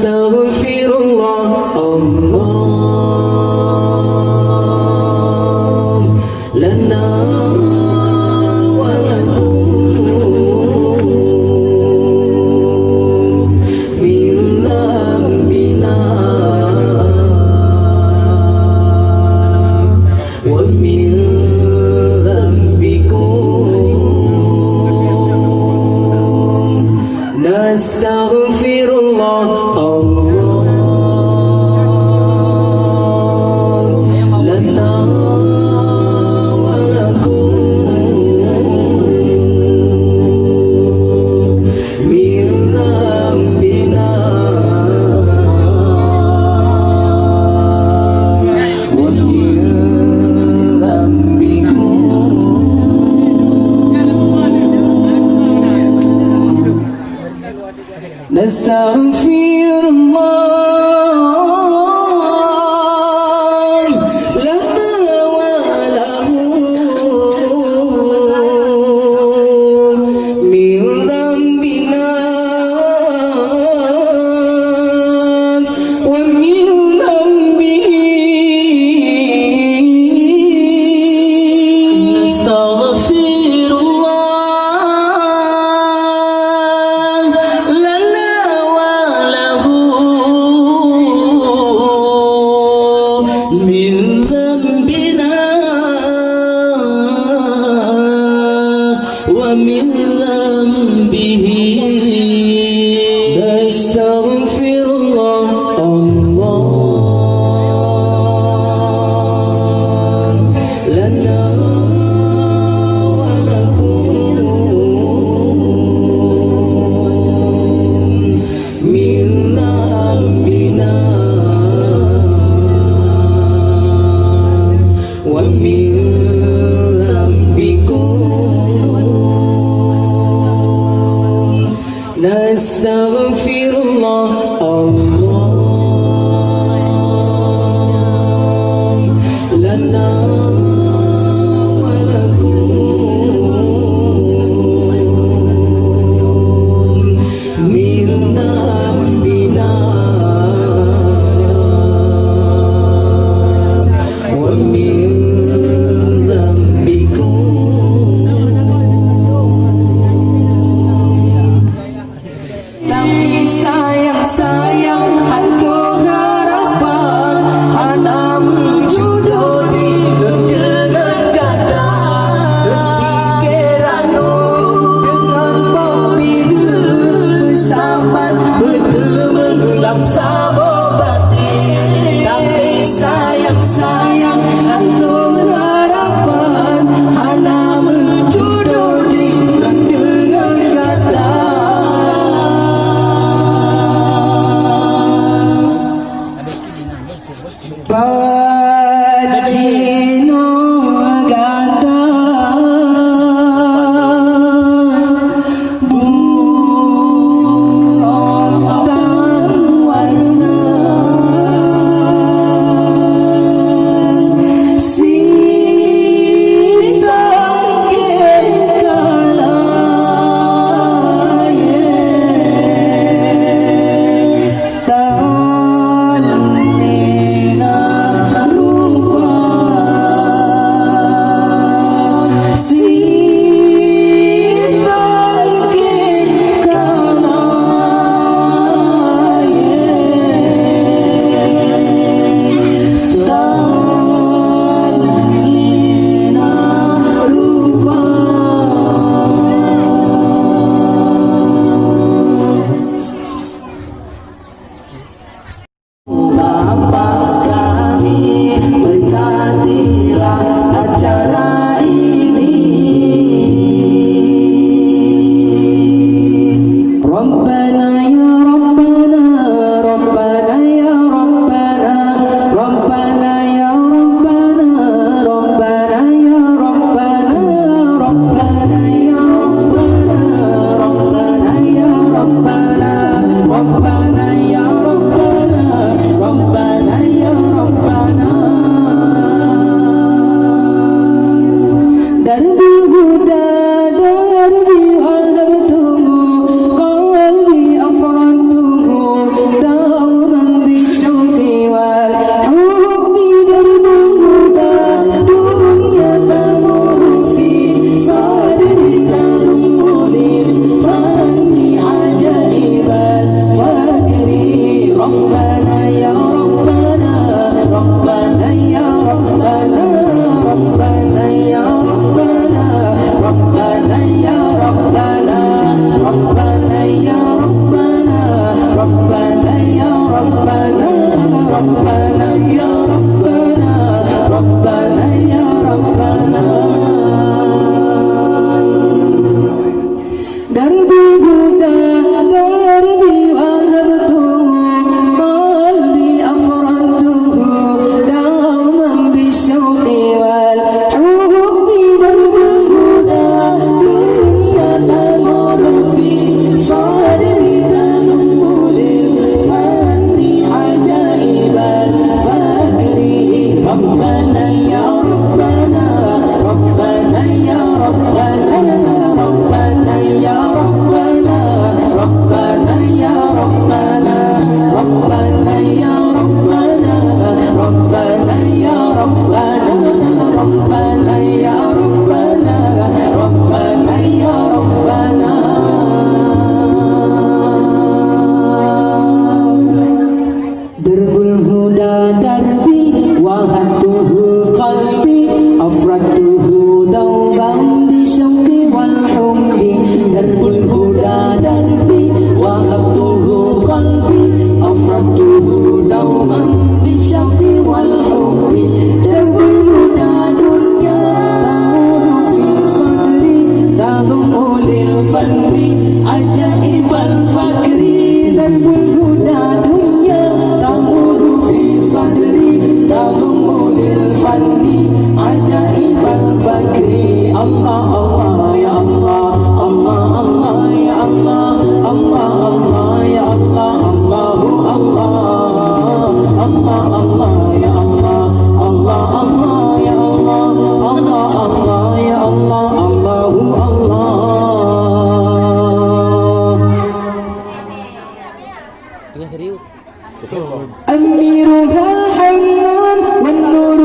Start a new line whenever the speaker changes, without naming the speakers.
nastaghfirullah Allah lana wa lakum min dhanbina wa min nastaghfirullah Allah lana wa lakum min dhanbina wa min dhanbikum nastaghfirullah lana wa lahum min dhanbina wa min dhanbihim nastaghfirullah min dhanbina wa min dhanbihi nastaghfirullah Allah lana wa lakum min dhanbina wa min dhanbikum nastaghfirullah Allah lana wa lakum min dhanbina wa min tapi sayang-sayang hantu harapan hana menjodoh di dengan kata berpikiran dengan pembina bersama betul mengulam sabuk batin tapi sayang-sayang hantu harapan hana menjodoh dengan kata Pacino gata bungotan warna
Tengah serius. Betul.
أميرها الحنان والنور